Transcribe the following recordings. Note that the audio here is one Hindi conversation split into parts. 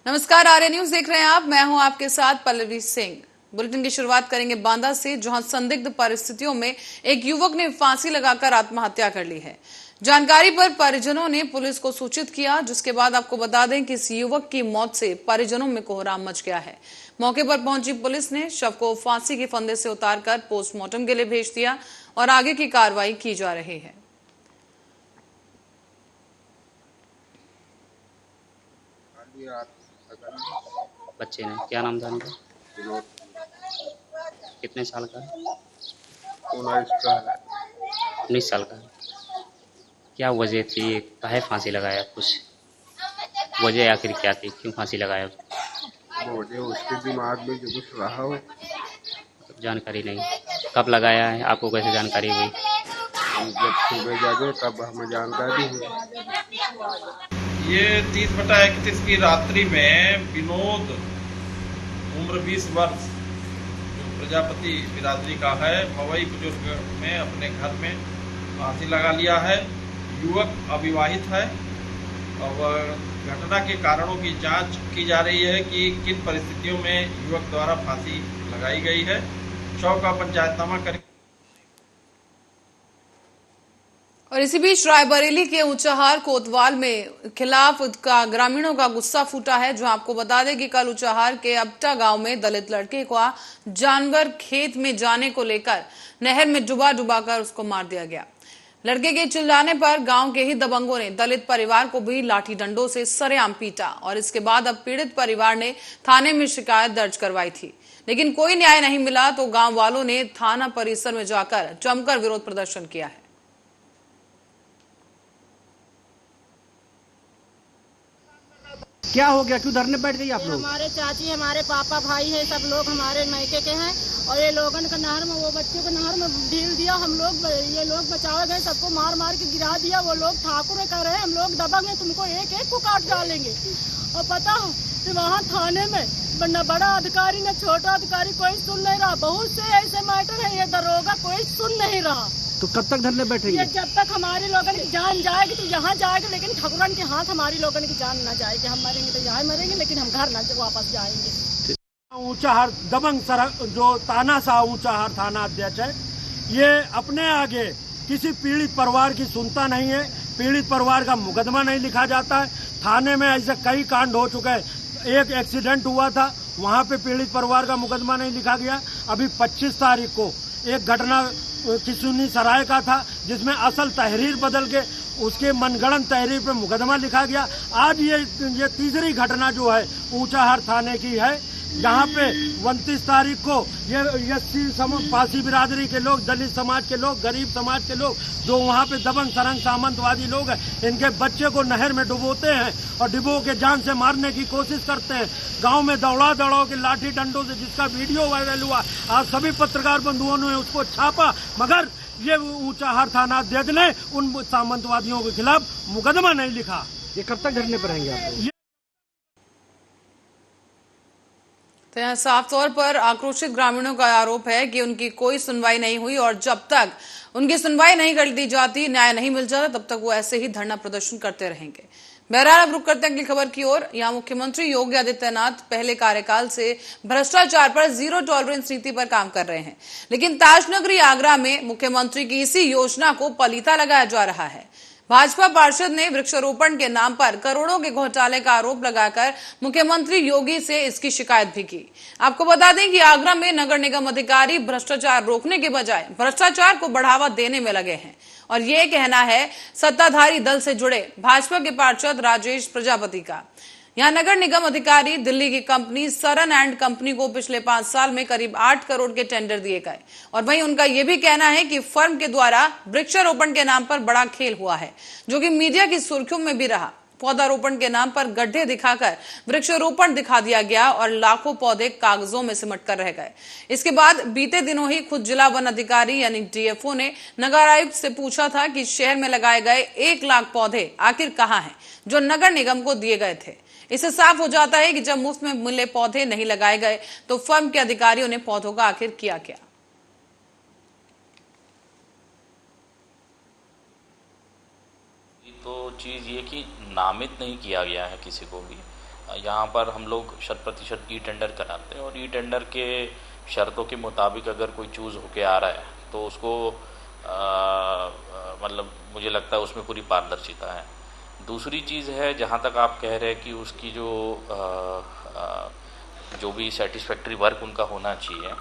नमस्कार, आर्य न्यूज देख रहे हैं आप। मैं हूं आपके साथ पल्लवी सिंह। बुलेटिन की शुरुआत करेंगे बांदा से, जहां संदिग्ध परिस्थितियों में एक युवक ने फांसी लगाकर आत्महत्या कर ली है। जानकारी पर परिजनों ने पुलिस को सूचित किया, जिसके बाद आपको बता दें कि इस युवक की मौत से परिजनों में कोहराम मच गया है। मौके पर पहुंची पुलिस ने शव को फांसी के फंदे से उतारकर पोस्टमार्टम के लिए भेज दिया और आगे की कार्रवाई की जा रही है। बच्चे ने क्या नाम था उनका? कितने साल का? 19 साल का। क्या वजह थी, काहे फांसी लगाया? कुछ वजह आखिर क्या थी, क्यों फांसी लगाया? वजह उसके दिमाग में जो कुछ रहा हो। जानकारी नहीं। कब लगाया है, आपको कैसे जानकारी हुई? जब सुबह जागे तब हमें जानकारी हुई। ये 30/31 की रात्रि में विनोद उम्र 20 वर्ष जो प्रजापति बिरादरी का है, भवई बुजुर्ग में अपने घर में फांसी लगा लिया है। युवक अविवाहित है और घटना के कारणों की जांच की जा रही है कि किन परिस्थितियों में युवक द्वारा फांसी लगाई गई है। शव का पंचायतनामा कर और इसी बीच रायबरेली के ऊंचाहार कोतवाल में खिलाफ ग्रामीणों का गुस्सा फूटा है, जो आपको बता दें कि कल ऊंचाहार के अपटा गांव में दलित लड़के को जानवर खेत में जाने को लेकर नहर में डुबा कर उसको मार दिया गया। लड़के के चिल्लाने पर गांव के ही दबंगों ने दलित परिवार को भी लाठी डंडों से सरेआम पीटा और इसके बाद अब पीड़ित परिवार ने थाने में शिकायत दर्ज करवाई थी, लेकिन कोई न्याय नहीं मिला तो गांव वालों ने थाना परिसर में जाकर जमकर विरोध प्रदर्शन किया है। क्या हो गया, क्यों धरने बैठ गई आप लोग? हमारे चाची, हमारे पापा, भाई है, सब लोग हमारे मायके के हैं और ये लोगन का नहर में, वो बच्चों को नहर में ढील दिया। हम लोग, ये लोग बचावे गए, सबको मार मार के गिरा दिया। वो लोग ठाकुर कह रहे हैं हम लोग दबंग हैं, तुमको एक एक को काट डालेंगे। और पता हो कि वहाँ थाने में न बड़ा अधिकारी न छोटा अधिकारी कोई सुन नहीं रहा। बहुत से ऐसे मैटर है, ये दरोगा कोई सुन नहीं रहा। तो कब तक धरने बैठेंगे? जब तक हमारी लोगन की जान जाएगी तो यहाँ जाएगी, लेकिन ठकुरन के हाथ हमारी लोगन की जान ना जाएगी। हम मरेंगे तो यहाँ मरेंगे, लेकिन हम घर ना वापस जाएंगे। ऊंचाहार दबंग सड़क जो तानाशाह ऊंचाहार थाना अध्यक्ष है, ये अपने आगे किसी पीड़ित परिवार की सुनता नहीं है। पीड़ित परिवार का मुकदमा नहीं लिखा जाता है। थाने में ऐसे कई कांड हो चुके हैं। एक एक्सीडेंट हुआ था, वहाँ पे पीड़ित परिवार का मुकदमा नहीं लिखा गया। अभी 25 तारीख को एक घटना किशुनी सराय का था, जिसमें असल तहरीर बदल के उसके मनगढ़ंत तहरीर पे मुकदमा लिखा गया। आज ये तीसरी घटना जो है ऊंचाहार थाने की है, यहाँ पे 29 तारीख को ये एससी पासी बिरादरी के लोग, दलित समाज के लोग, गरीब समाज के लोग, जो वहाँ पे दबंग सरंग सामंतवादी लोग हैं, इनके बच्चे को नहर में डुबोते हैं और डुबो के जान से मारने की कोशिश करते हैं। गांव में दौड़ा के लाठी डंडों से, जिसका वीडियो वायरल हुआ, आज सभी पत्रकार बंधुओं ने उसको छापा, मगर ये ऊंचाहार थाना अध्यक्ष ने उन सामंतवादियों के खिलाफ मुकदमा नहीं लिखा। ये कब तक धरने पर रहेंगे आप? तो यहाँ साफ तौर पर आक्रोशित ग्रामीणों का आरोप है कि उनकी कोई सुनवाई नहीं हुई और जब तक उनकी सुनवाई नहीं कर दी जाती, न्याय नहीं मिल जाता, तब तक वो ऐसे ही धरना प्रदर्शन करते रहेंगे। बहरहाल अब रुक करते हैं अगली खबर की ओर। यहाँ मुख्यमंत्री योगी आदित्यनाथ पहले कार्यकाल से भ्रष्टाचार पर जीरो टॉलरेंस नीति पर काम कर रहे हैं, लेकिन ताजनगरी आगरा में मुख्यमंत्री की इसी योजना को पलीता लगाया जा रहा है। भाजपा पार्षद ने वृक्षारोपण के नाम पर करोड़ों के घोटाले का आरोप लगाकर मुख्यमंत्री योगी से इसकी शिकायत भी की। आपको बता दें कि आगरा में नगर निगम अधिकारी भ्रष्टाचार रोकने के बजाय भ्रष्टाचार को बढ़ावा देने में लगे हैं, और ये कहना है सत्ताधारी दल से जुड़े भाजपा के पार्षद राजेश प्रजापति का। यहाँ नगर निगम अधिकारी दिल्ली की कंपनी सरन एंड कंपनी को पिछले 5 साल में करीब 8 करोड़ के टेंडर दिए गए, और वहीं उनका यह भी कहना है कि फर्म के द्वारा वृक्षारोपण के नाम पर बड़ा खेल हुआ है, जो कि मीडिया की सुर्खियों में भी रहा। पौधारोपण के नाम पर गड्ढे दिखाकर वृक्षारोपण दिखा दिया गया और लाखों पौधे कागजों में सिमट कर रह गए। इसके बाद बीते दिनों ही खुद जिला वन अधिकारी यानी डीएफओ ने नगर आयुक्त से पूछा था कि शहर में लगाए गए 1 लाख पौधे आखिर कहां हैं, जो नगर निगम को दिए गए थे। इससे साफ हो जाता है कि जब मुफ्त में मिले पौधे नहीं लगाए गए तो फर्म के अधिकारियों ने पौधों का आखिर किया क्या। तो चीज ये कि नामित नहीं किया गया है किसी को भी, यहाँ पर हम लोग 100% ई टेंडर कराते हैं और ई टेंडर के शर्तों के मुताबिक अगर कोई चूज़ होके आ रहा है तो उसको मतलब मुझे लगता है उसमें पूरी पारदर्शिता है। दूसरी चीज़ है, जहाँ तक आप कह रहे हैं कि उसकी जो भी सेटिस्फैक्ट्री वर्क उनका होना चाहिए,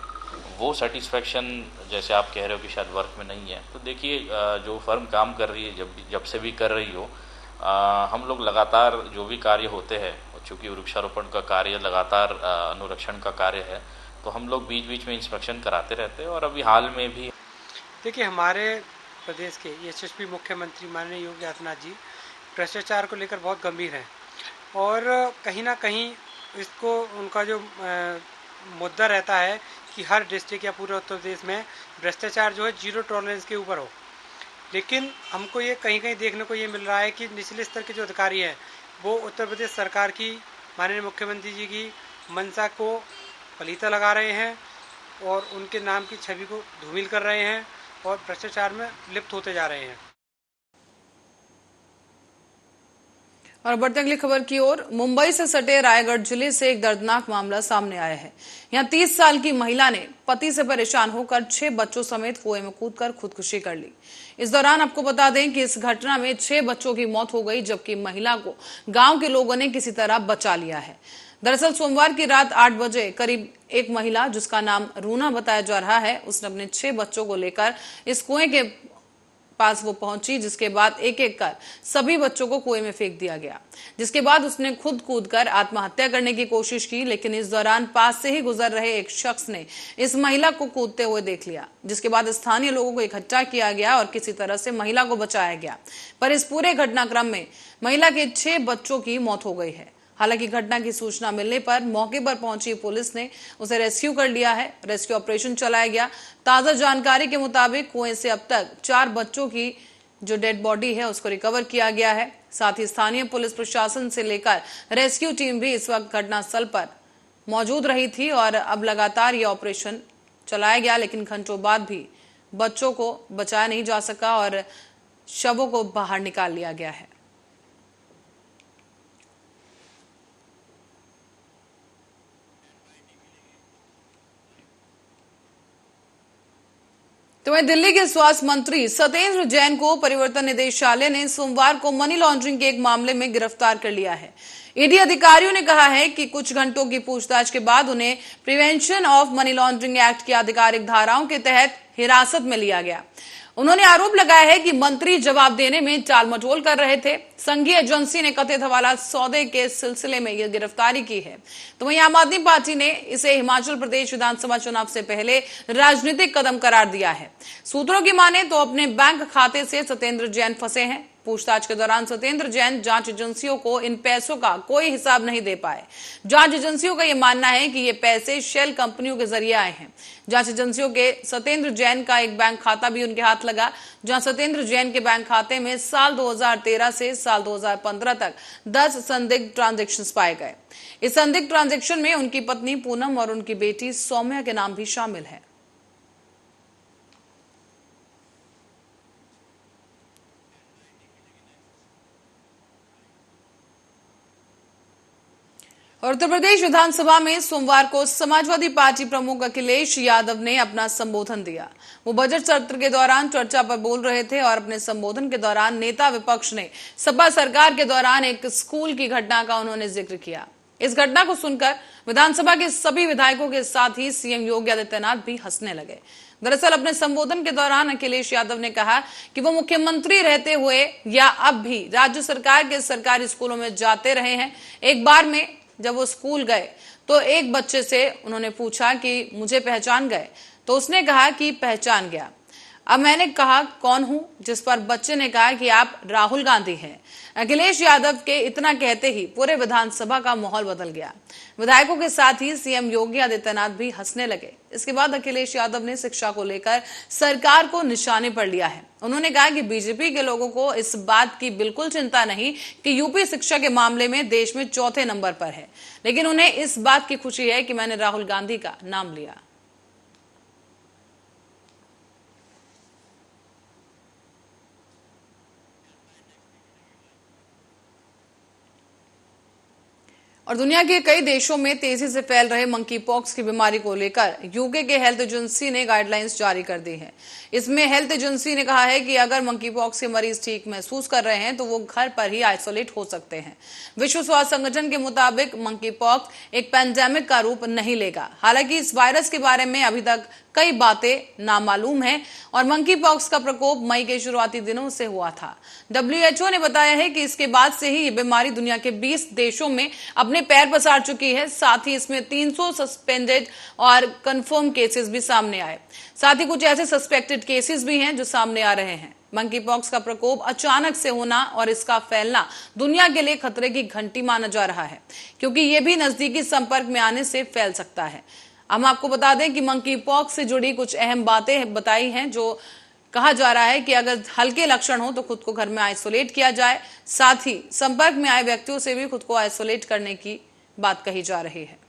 वो सेटिस्फैक्शन जैसे आप कह रहे हो कि शायद वर्क में नहीं है, तो देखिए जो फर्म काम कर रही है जब से भी कर रही हो, हम लोग लगातार जो भी कार्य होते हैं, चूँकि वृक्षारोपण का कार्य लगातार अनुरक्षण का कार्य है, तो हम लोग बीच बीच में इंस्पेक्शन कराते रहते हैं। और अभी हाल में भी देखिए, हमारे प्रदेश के यशस्वी मुख्यमंत्री माननीय योगी आदित्यनाथ जी भ्रष्टाचार को लेकर बहुत गंभीर हैं और कहीं ना कहीं इसको उनका जो मुद्दा रहता है कि हर डिस्ट्रिक्ट या पूरे उत्तर प्रदेश में भ्रष्टाचार जो है 0 टॉलरेंस के ऊपर हो। लेकिन हमको ये कहीं कहीं देखने को ये मिल रहा है कि निचले स्तर के जो अधिकारी हैं वो उत्तर प्रदेश सरकार की, माननीय मुख्यमंत्री जी की मंशा को पलीता लगा रहे हैं और उनके नाम की छवि को धूमिल कर रहे हैं और भ्रष्टाचार में लिप्त होते जा रहे हैं। और बढ़ते अगली खबर की ओर, मुंबई से सटे रायगढ़ जिले से एक दर्दनाक मामला सामने आया है। यहां 30 साल की महिला ने पति से परेशान होकर 6 बच्चों समेत कुएं में कूदकर खुदकुशी कर ली। इस दौरान आपको बता दें कि इस घटना में 6 बच्चों की मौत हो गई, जबकि महिला को गांव के लोगों ने किसी तरह बचा लिया है। दरअसल सोमवार की रात 8 बजे करीब एक महिला, जिसका नाम रूना बताया जा रहा है, उसने अपने 6 बच्चों को लेकर इस कुएं के पास वो पहुंची, जिसके बाद एक एक कर सभी बच्चों को कुएं में फेंक दिया गया, जिसके बाद उसने खुद कूदकर आत्महत्या करने की कोशिश की। लेकिन इस दौरान पास से ही गुजर रहे एक शख्स ने इस महिला को कूदते हुए देख लिया, जिसके बाद स्थानीय लोगों को इकट्ठा किया गया और किसी तरह से महिला को बचाया गया। पर इस पूरे घटनाक्रम में महिला के 6 बच्चों की मौत हो गई है। हालांकि घटना की सूचना मिलने पर मौके पर पहुंची पुलिस ने उसे रेस्क्यू कर लिया है। रेस्क्यू ऑपरेशन चलाया गया। ताजा जानकारी के मुताबिक कुएं से अब तक 4 बच्चों की जो डेड बॉडी है उसको रिकवर किया गया है। साथ ही स्थानीय पुलिस प्रशासन से लेकर रेस्क्यू टीम भी इस वक्त घटनास्थल पर मौजूद रही थी और अब लगातार यह ऑपरेशन चलाया गया, लेकिन घंटों बाद भी बच्चों को बचाया नहीं जा सका और शवों को बाहर निकाल लिया गया है। तो वहीं दिल्ली के स्वास्थ्य मंत्री सत्येंद्र जैन को परिवर्तन निदेशालय ने सोमवार को मनी लॉन्ड्रिंग के एक मामले में गिरफ्तार कर लिया है। ईडी अधिकारियों ने कहा है कि कुछ घंटों की पूछताछ के बाद उन्हें prevention of money laundering act की आधिकारिक धाराओं के तहत हिरासत में लिया गया। उन्होंने आरोप लगाया है कि मंत्री जवाब देने में टाल मटोल कर रहे थे। संघीय एजेंसी ने कथित हवाला सौदे के सिलसिले में यह गिरफ्तारी की है। तो वहीं आम आदमी पार्टी ने इसे हिमाचल प्रदेश विधानसभा चुनाव से पहले राजनीतिक कदम करार दिया है। सूत्रों की माने तो अपने बैंक खाते से सत्येंद्र जैन फंसे हैं। पूछताछ के दौरान सत्येंद्र जैन जांच एजेंसियों को इन पैसों का कोई हिसाब नहीं दे पाए। जांच एजेंसियों का यह मानना है कि ये पैसे शेल कंपनियों के जरिए आए हैं। जांच एजेंसियों के सत्येंद्र जैन का एक बैंक खाता भी उनके हाथ लगा, जहां सत्येंद्र जैन के बैंक खाते में साल 2013 से साल 2015 तक 10 संदिग्ध ट्रांजैक्शंस पाए गए। इस संदिग्ध ट्रांजैक्शन में उनकी पत्नी पूनम और उनकी बेटी सौम्या के नाम भी शामिल है। और उत्तर प्रदेश विधानसभा में सोमवार को समाजवादी पार्टी प्रमुख अखिलेश यादव ने अपना संबोधन दिया। वो बजट सत्र के दौरान चर्चा पर बोल रहे थे और अपने संबोधन के दौरान नेता विपक्ष ने सपा सरकार के दौरान एक स्कूल की घटना का उन्होंने जिक्र किया। इस घटना को सुनकर विधानसभा के सभी विधायकों के साथ ही सीएम योगी आदित्यनाथ भी हंसने लगे। दरअसल अपने संबोधन के दौरान अखिलेश यादव ने कहा कि वो मुख्यमंत्री रहते हुए या अब भी राज्य सरकार के सरकारी स्कूलों में जाते रहे हैं। एक बार में जब वो स्कूल गए तो एक बच्चे से उन्होंने पूछा कि मुझे पहचान गए, तो उसने कहा कि पहचान गया। अब मैंने कहा कौन हूं, जिस पर बच्चे ने कहा कि आप राहुल गांधी हैं। अखिलेश यादव के इतना कहते ही पूरे विधानसभा का माहौल बदल गया। विधायकों के साथ ही सीएम योगी आदित्यनाथ भी हंसने लगे। इसके बाद अखिलेश यादव ने शिक्षा को लेकर सरकार को निशाने पर लिया है। उन्होंने कहा कि बीजेपी के लोगों को इस बात की बिल्कुल चिंता नहीं कि यूपी शिक्षा के मामले में देश में 4थे नंबर पर है, लेकिन उन्हें इस बात की खुशी है कि मैंने राहुल गांधी का नाम लिया। और दुनिया के कई देशों में तेजी से फैल रहे मंकी पॉक्स की बीमारी को लेकर यूके के हेल्थ एजेंसी ने गाइडलाइंस जारी कर दी है। इसमें हेल्थ एजेंसी ने कहा है कि अगर मंकी पॉक्स के मरीज ठीक महसूस कर रहे हैं तो वो घर पर ही आइसोलेट हो सकते हैं। विश्व स्वास्थ्य संगठन के मुताबिक मंकी पॉक्स एक पैंडेमिक का रूप नहीं लेगा। हालांकि इस वायरस के बारे में अभी तक कई बातें नामालूम हैं और मंकी पॉक्स का प्रकोप मई के शुरुआती दिनों से हुआ था। WHO ने बताया है कि इसके बाद से ही ये बीमारी दुनिया के 20 देशों में अपने पैर पसार चुकी है। साथ ही इसमें 300 सस्पेंडेड और कंफर्म केसेस भी सामने आए। साथ ही कुछ ऐसे सस्पेक्टेड केसेस भी हैं जो सामने आ रहे हैं। मंकी पॉक्स का प्रकोप अचानक से होना और इसका फैलना दुनिया के लिए खतरे की घंटी माना जा रहा है, क्योंकि ये भी नजदीकी संपर्क में आने से फैल सकता है। हम आपको बता दें कि मंकी पॉक्स से जुड़ी कुछ अहम बातें बताई हैं, जो कहा जा रहा है कि अगर हल्के लक्षण हो तो खुद को घर में आइसोलेट किया जाए। साथ ही संपर्क में आए व्यक्तियों से भी खुद को आइसोलेट करने की बात कही जा रही है।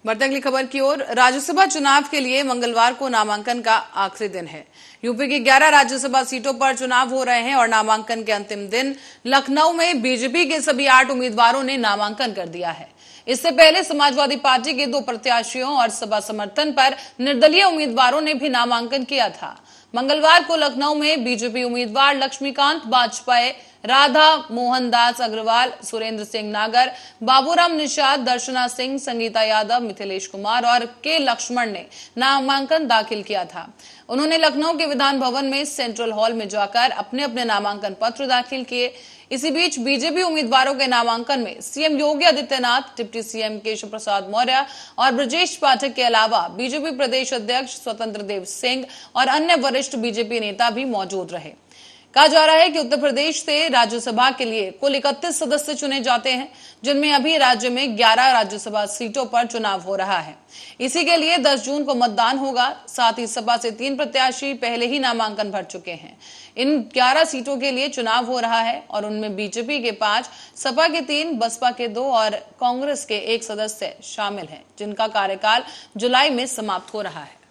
बढ़ते अगली खबर की ओर। राज्यसभा चुनाव के लिए मंगलवार को नामांकन का आखिरी दिन है। यूपी की 11 राज्यसभा सीटों पर चुनाव हो रहे हैं और नामांकन के अंतिम दिन लखनऊ में बीजेपी के सभी 8 उम्मीदवारों ने नामांकन कर दिया है। इससे पहले समाजवादी पार्टी के 2 प्रत्याशियों और सभा समर्थन पर निर्दलीय उम्मीदवारों ने भी नामांकन किया था। मंगलवार को लखनऊ में बीजेपी उम्मीदवार लक्ष्मीकांत वाजपेयी, राधा मोहन दास अग्रवाल, सुरेंद्र सिंह नागर, बाबूराम निषाद, दर्शना सिंह, संगीता यादव, मिथिलेश कुमार और के लक्ष्मण ने नामांकन दाखिल किया था। उन्होंने लखनऊ के विधान भवन में सेंट्रल हॉल में जाकर अपने अपने नामांकन पत्र दाखिल किए। इसी बीच बीजेपी उम्मीदवारों के नामांकन में CM Yogi Adityanath, deputy CM Keshav Prasad Maurya और ब्रजेश पाठक के अलावा बीजेपी प्रदेश अध्यक्ष स्वतंत्र देव सिंह और अन्य वरिष्ठ बीजेपी नेता भी मौजूद रहे। कहा जा रहा है कि उत्तर प्रदेश से राज्यसभा के लिए कुल 31 सदस्य चुने जाते हैं, जिनमें अभी राज्य में 11 राज्यसभा सीटों पर चुनाव हो रहा है। इसी के लिए 10 जून को मतदान होगा। साथ ही सपा से 3 प्रत्याशी पहले ही नामांकन भर चुके हैं। इन 11 सीटों के लिए चुनाव हो रहा है और उनमें बीजेपी के 5, सपा के 3, बसपा के 2 और कांग्रेस के 1 सदस्य शामिल हैं, जिनका कार्यकाल जुलाई में समाप्त हो रहा है।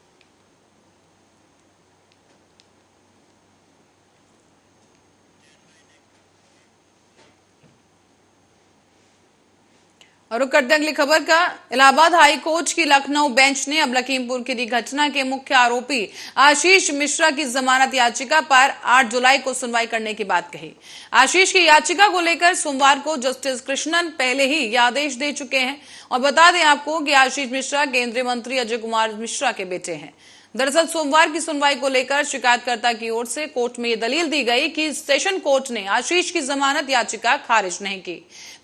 और रुक करते अगली खबर का। इलाहाबाद हाई कोर्ट की लखनऊ बेंच ने अब लखीमपुर खीरी घटना के मुख्य आरोपी आशीष मिश्रा की जमानत याचिका पर 8 जुलाई को सुनवाई करने की बात कही। आशीष की याचिका को लेकर सोमवार को जस्टिस कृष्णन पहले ही ये आदेश दे चुके हैं। और बता दें आपको कि आशीष मिश्रा केंद्रीय मंत्री अजय कुमार मिश्रा के बेटे हैं। दरअसल सोमवार की सुनवाई को लेकर शिकायतकर्ता की ओर से कोर्ट में ये दलील दी गई कि सेशन कोर्ट ने आशीष की जमानत याचिका खारिज नहीं की,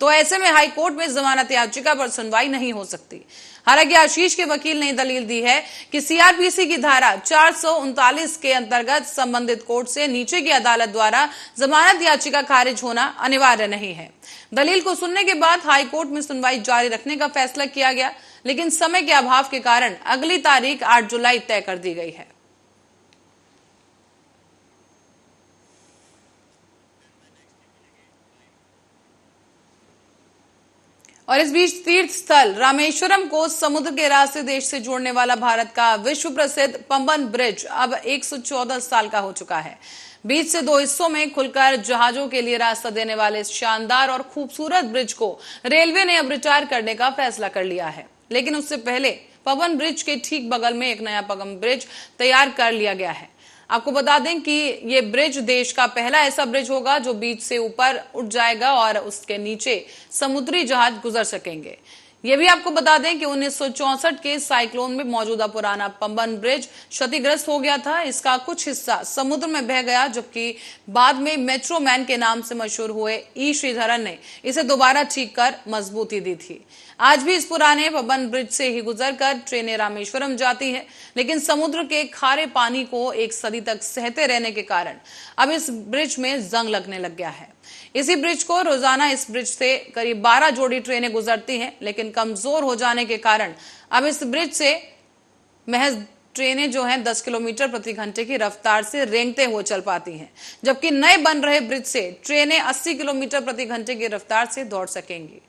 तो ऐसे में हाई कोर्ट में जमानत याचिका पर सुनवाई नहीं हो सकती। हालांकि आशीष के वकील ने दलील दी है कि सीआरपीसी की धारा 439 के अंतर्गत संबंधित कोर्ट से नीचे की अदालत द्वारा जमानत याचिका खारिज होना अनिवार्य नहीं है। दलील को सुनने के बाद हाईकोर्ट में सुनवाई जारी रखने का फैसला किया गया, लेकिन समय के अभाव के कारण अगली तारीख 8 जुलाई तय कर दी गई है। और इस बीच तीर्थ स्थल रामेश्वरम को समुद्र के रास्ते देश से जोड़ने वाला भारत का विश्व प्रसिद्ध पंबन ब्रिज अब 114 साल का हो चुका है। बीच से 2 हिस्सों में खुलकर जहाजों के लिए रास्ता देने वाले इस शानदार और खूबसूरत ब्रिज को रेलवे ने अब रिटायर करने का फैसला कर लिया है। लेकिन उससे पहले पवन ब्रिज के ठीक बगल में एक नया पवन ब्रिज तैयार कर लिया गया है। आपको बता दें कि ये ब्रिज देश का पहला ऐसा ब्रिज होगा जो बीच से ऊपर उठ जाएगा और उसके नीचे समुद्री जहाज गुजर सकेंगे। ये भी आपको बता दें कि 1964 के साइक्लोन में मौजूदा पुराना पंबन ब्रिज क्षतिग्रस्त हो गया था। इसका कुछ हिस्सा समुद्र में बह गया, जबकि बाद में मेट्रो मैन के नाम से मशहूर हुए ई श्रीधरन ने इसे दोबारा ठीक कर मजबूती दी थी। आज भी इस पुराने पंबन ब्रिज से ही गुजरकर ट्रेनें रामेश्वरम जाती है, लेकिन समुद्र के खारे पानी को एक सदी तक सहते रहने के कारण अब इस ब्रिज में जंग लगने लग गया है। इसी ब्रिज को रोजाना इस ब्रिज से करीब 12 जोड़ी ट्रेनें गुजरती हैं, लेकिन कमजोर हो जाने के कारण अब इस ब्रिज से महज ट्रेनें जो हैं 10 किलोमीटर प्रति घंटे की रफ्तार से रेंगते हुए चल पाती हैं, जबकि नए बन रहे ब्रिज से ट्रेनें 80 किलोमीटर प्रति घंटे की रफ्तार से दौड़ सकेंगी।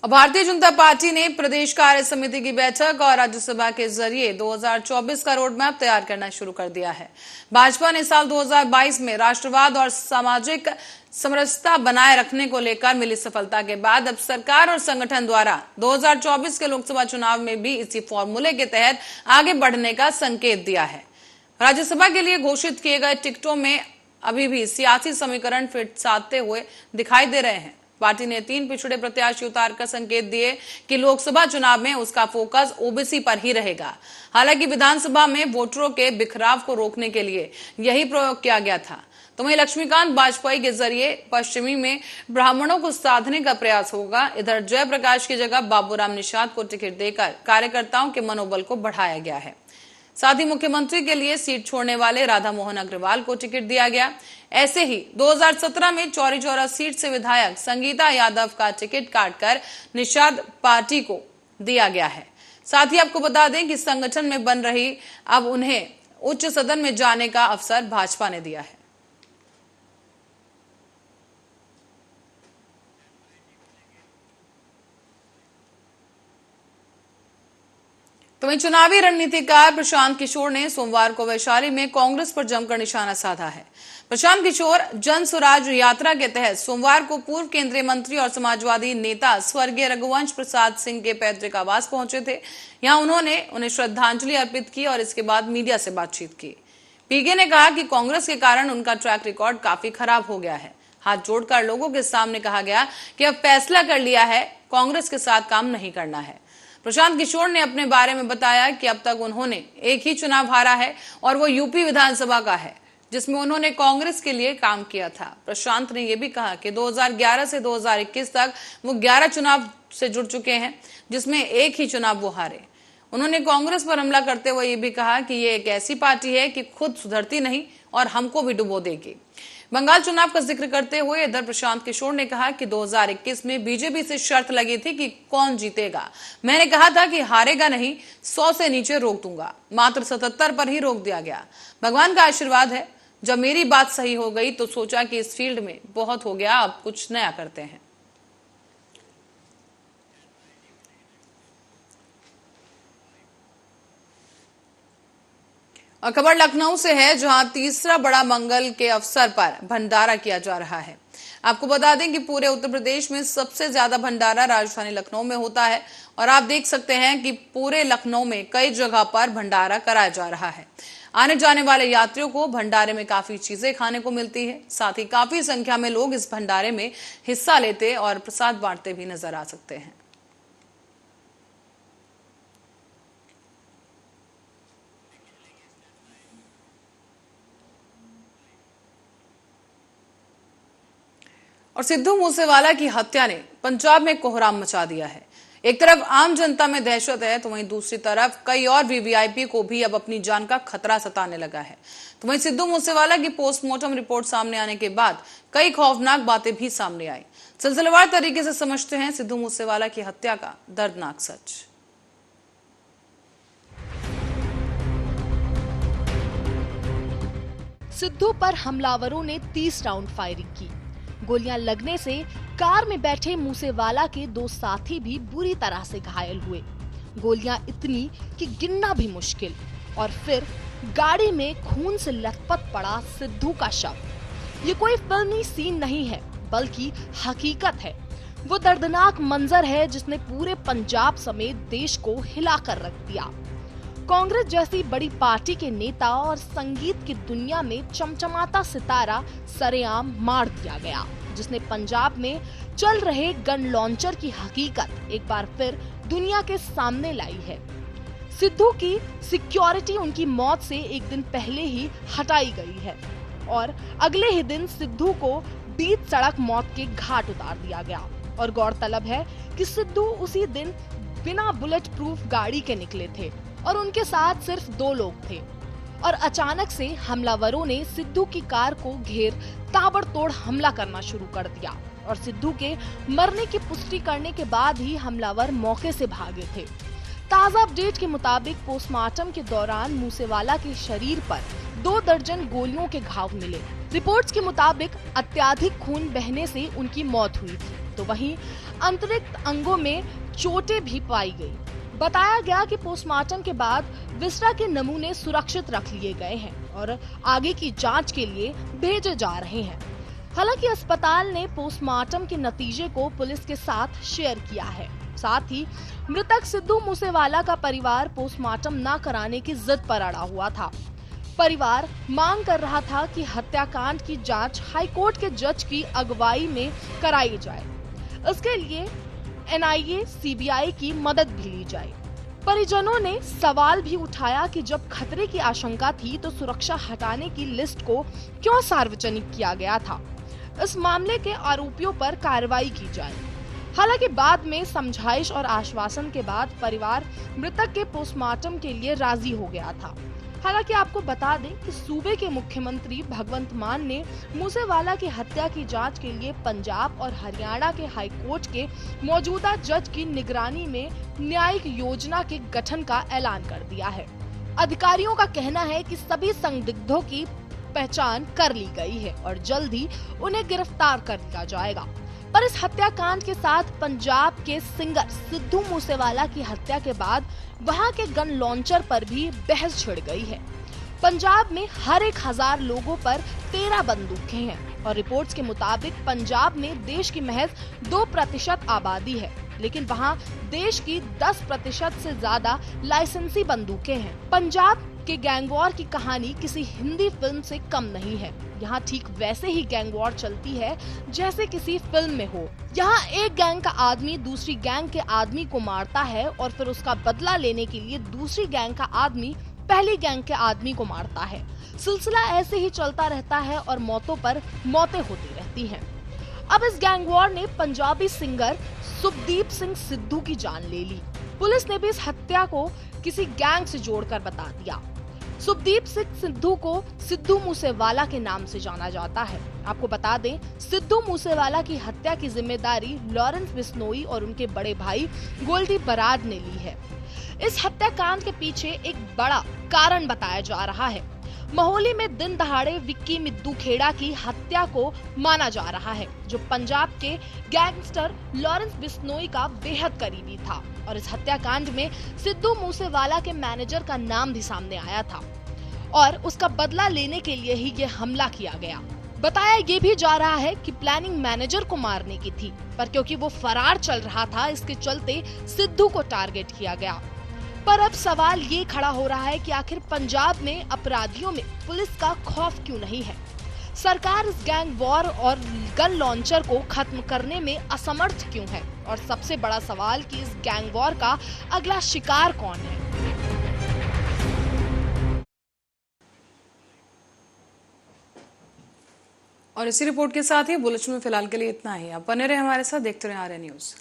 और भारतीय जनता पार्टी ने प्रदेश कार्य समिति की बैठक और राज्यसभा के जरिए 2024 का रोड मैप तैयार करना शुरू कर दिया है। भाजपा ने साल 2022 में राष्ट्रवाद और सामाजिक समरसता बनाए रखने को लेकर मिली सफलता के बाद अब सरकार और संगठन द्वारा 2024 के लोकसभा चुनाव में भी इसी फॉर्मूले के तहत आगे बढ़ने का संकेत दिया है। राज्यसभा के लिए घोषित किए गए टिकटों में अभी भी सियासी समीकरण फिट साधते हुए दिखाई दे रहे हैं। पार्टी ने 3 पिछड़े प्रत्याशी उतारकर संकेत दिए कि लोकसभा चुनाव में उसका फोकस ओबीसी पर ही रहेगा। हालांकि विधानसभा में वोटरों के बिखराव को रोकने के लिए यही प्रयोग किया गया था। तो वहीं लक्ष्मीकांत वाजपेयी के जरिए पश्चिमी में ब्राह्मणों को साधने का प्रयास होगा। इधर जयप्रकाश की जगह बाबूराम निषाद को टिकट देकर कार्यकर्ताओं के मनोबल को बढ़ाया गया है। साथ ही मुख्यमंत्री के लिए सीट छोड़ने वाले राधा मोहन अग्रवाल को टिकट दिया गया। ऐसे ही 2017 में चौरी चौरा सीट से विधायक संगीता यादव का टिकट काटकर निषाद पार्टी को दिया गया है। साथ ही आपको बता दें कि संगठन में बन रही अब उन्हें उच्च सदन में जाने का अवसर भाजपा ने दिया है। तो वहीं चुनावी रणनीतिकार प्रशांत किशोर ने सोमवार को वैशाली में कांग्रेस पर जमकर निशाना साधा है। प्रशांत किशोर जन स्वराज यात्रा के तहत सोमवार को पूर्व केंद्रीय मंत्री और समाजवादी नेता स्वर्गीय रघुवंश प्रसाद सिंह के पैतृक आवास पहुंचे थे। यहां उन्होंने उन्हें श्रद्धांजलि अर्पित की और इसके बाद मीडिया से बातचीत की। पीके ने कहा कि कांग्रेस के कारण उनका ट्रैक रिकॉर्ड काफी खराब हो गया है। हाथ जोड़कर लोगों के सामने कहा गया कि अब फैसला कर लिया है, कांग्रेस के साथ काम नहीं करना है। प्रशांत किशोर ने अपने बारे में बताया कि अब तक उन्होंने एक ही चुनाव हारा है और वो यूपी विधानसभा का है, जिसमें उन्होंने कांग्रेस के लिए काम किया था। प्रशांत ने यह भी कहा कि 2011 से 2021 तक वो 11 चुनाव से जुड़ चुके हैं, जिसमें एक ही चुनाव वो हारे। उन्होंने कांग्रेस पर हमला करते हुए ये भी कहा कि ये एक ऐसी पार्टी है कि खुद सुधरती नहीं और हमको भी डुबो देगी। बंगाल चुनाव का जिक्र करते हुए इधर प्रशांत किशोर ने कहा कि 2021 में बीजेपी से शर्त लगी थी कि कौन जीतेगा। मैंने कहा था कि हारेगा नहीं, 100 से नीचे रोक दूंगा, मात्र 77 पर ही रोक दिया गया। भगवान का आशीर्वाद है। जब मेरी बात सही हो गई तो सोचा कि इस फील्ड में बहुत हो गया, अब कुछ नया करते हैं। और खबर लखनऊ से है, जहां तीसरा बड़ा मंगल के अवसर पर भंडारा किया जा रहा है। आपको बता दें कि पूरे उत्तर प्रदेश में सबसे ज्यादा भंडारा राजधानी लखनऊ में होता है और आप देख सकते हैं कि पूरे लखनऊ में कई जगह पर भंडारा कराया जा रहा है। आने जाने वाले यात्रियों को भंडारे में काफी चीजें खाने को मिलती है। साथ ही काफी संख्या में लोग इस भंडारे में हिस्सा लेते और प्रसाद बांटते भी नजर आ सकते हैं। और सिद्धू मूसेवाला की हत्या ने पंजाब में कोहराम मचा दिया है। एक तरफ आम जनता में दहशत है, तो वहीं दूसरी तरफ कई और वीवीआईपी को भी अब अपनी जान का खतरा सताने लगा है। तो वहीं सिद्धू मूसेवाला की पोस्टमार्टम रिपोर्ट सामने आने के बाद कई खौफनाक बातें भी सामने आई। सिलसिलेवार तरीके से समझते हैं सिद्धू मूसेवाला की हत्या का दर्दनाक सच। सिद्धू पर हमलावरों ने 30 राउंड फायरिंग की। गोलियां लगने से कार में बैठे मूसेवाला के 2 साथी भी बुरी तरह से घायल हुए। गोलियां इतनी कि गिनना भी मुश्किल। और फिर गाड़ी में खून से लथपथ पड़ा सिद्धू का शव। ये कोई फिल्मी सीन नहीं है, बल्कि हकीकत है। वो दर्दनाक मंजर है जिसने पूरे पंजाब समेत देश को हिलाकर रख दिया। कांग्रेस जैसी बड़ी पार्टी के नेता और संगीत की दुनिया में चमचमाता सितारा सरेआम मार दिया गया, जिसने पंजाब में चल रहे गन लॉन्चर की हकीकत एक बार फिर दुनिया के सामने लाई है। सिद्धू की सिक्योरिटी उनकी मौत से एक दिन पहले ही हटाई गई है और अगले ही दिन सिद्धू को बीच सड़क मौत के घाट उतार दिया गया। और गौरतलब है कि सिद्धू उसी दिन बिना बुलेट प्रूफ गाड़ी के निकले थे और उनके साथ सिर्फ 2 लोग थे। और अचानक से हमलावरों ने सिद्धू की कार को घेर ताबड़तोड़ हमला करना शुरू कर दिया और सिद्धू के मरने की पुष्टि करने के बाद ही हमलावर मौके से भागे थे। ताजा अपडेट के मुताबिक पोस्टमार्टम के दौरान मूसेवाला के शरीर पर 2 दर्जन गोलियों के घाव मिले। रिपोर्ट्स के मुताबिक अत्याधिक खून बहने से उनकी मौत हुई थी। तो वहीं अंतरिक्त अंगों में चोटें भी पाई गई। बताया गया कि पोस्टमार्टम के बाद विसरा के नमूने सुरक्षित रख लिए गए हैं और आगे की जांच के लिए भेजे जा रहे हैं। हालांकि अस्पताल ने पोस्टमार्टम के नतीजे को पुलिस के साथ शेयर किया है। साथ ही मृतक सिद्धू मूसेवाला का परिवार पोस्टमार्टम न कराने की जिद पर अड़ा हुआ था। परिवार मांग कर रहा था कि हत्याकांड की जांच हाईकोर्ट के जज की अगुवाई में कराई जाए। इसके लिए एनआईए, सीबीआई की मदद भी ली जाए। परिजनों ने सवाल भी उठाया कि जब खतरे की आशंका थी तो सुरक्षा हटाने की लिस्ट को क्यों सार्वजनिक किया गया था। इस मामले के आरोपियों पर कार्रवाई की जाए। हालांकि बाद में समझाइश और आश्वासन के बाद परिवार मृतक के पोस्टमार्टम के लिए राजी हो गया था। हालांकि आपको बता दें कि सूबे के मुख्यमंत्री भगवंत मान ने मूसेवाला की हत्या की जांच के लिए पंजाब और हरियाणा के हाईकोर्ट के मौजूदा जज की निगरानी में न्यायिक योजना के गठन का ऐलान कर दिया है। अधिकारियों का कहना है कि सभी संदिग्धों की पहचान कर ली गई है और जल्द ही उन्हें गिरफ्तार कर लिया जाएगा। पर इस हत्याकांड के साथ पंजाब के सिंगर सिद्धू मूसेवाला की हत्या के बाद वहां के गन लॉन्चर पर भी बहस छिड़ गई है। पंजाब में हर 1000 लोगों पर 13 बंदूकें हैं और रिपोर्ट्स के मुताबिक पंजाब में देश की महज 2% आबादी है, लेकिन वहां देश की 10% से ज्यादा लाइसेंसी बंदूकें हैं। पंजाब के गैंग वॉर की कहानी किसी हिंदी फिल्म से कम नहीं है। यहाँ ठीक वैसे ही गैंग वॉर चलती है जैसे किसी फिल्म में हो। यहाँ एक गैंग का आदमी दूसरी गैंग के आदमी को मारता है और फिर उसका बदला लेने के लिए दूसरी गैंग का आदमी पहली गैंग के आदमी को मारता है। सिलसिला ऐसे ही चलता रहता है और मौतों पर मौतें होती रहती हैं। अब इस गैंग वॉर ने पंजाबी सिंगर सुखदीप सिंह सिद्धू की जान ले ली। पुलिस ने भी इस हत्या को किसी गैंग से जोड़कर बता दिया। सुखदीप सिंह सिद्धू को सिद्धू मूसेवाला के नाम से जाना जाता है। आपको बता दें, सिद्धू मूसेवाला की हत्या की जिम्मेदारी लॉरेंस बिश्नोई और उनके बड़े भाई गोल्डी बराड़ ने ली है। इस हत्याकांड के पीछे एक बड़ा कारण बताया जा रहा है। मोहाली में दिन दहाड़े विक्की मिद्दू खेड़ा की हत्या को माना जा रहा है, जो पंजाब के गैंगस्टर लॉरेंस बिश्नोई का बेहद करीबी था और इस हत्याकांड में सिद्धू मूसेवाला के मैनेजर का नाम भी सामने आया था और उसका बदला लेने के लिए ही ये हमला किया गया। बताया ये भी जा रहा है कि प्लानिंग मैनेजर को मारने की थी, पर क्योंकि वो फरार चल रहा था, इसके चलते सिद्धू को टारगेट किया गया। पर अब सवाल ये खड़ा हो रहा है कि आखिर पंजाब में अपराधियों में पुलिस का खौफ क्यों नहीं है। सरकार इस गैंग वॉर और गन लॉन्चर को खत्म करने में असमर्थ क्यों है, और सबसे बड़ा सवाल कि इस गैंग वॉर का अगला शिकार कौन है। और इसी रिपोर्ट के साथ ही बुलेटिन में फिलहाल के लिए इतना ही। आप बने रहे हमारे साथ, देखते रहे आर्या न्यूज।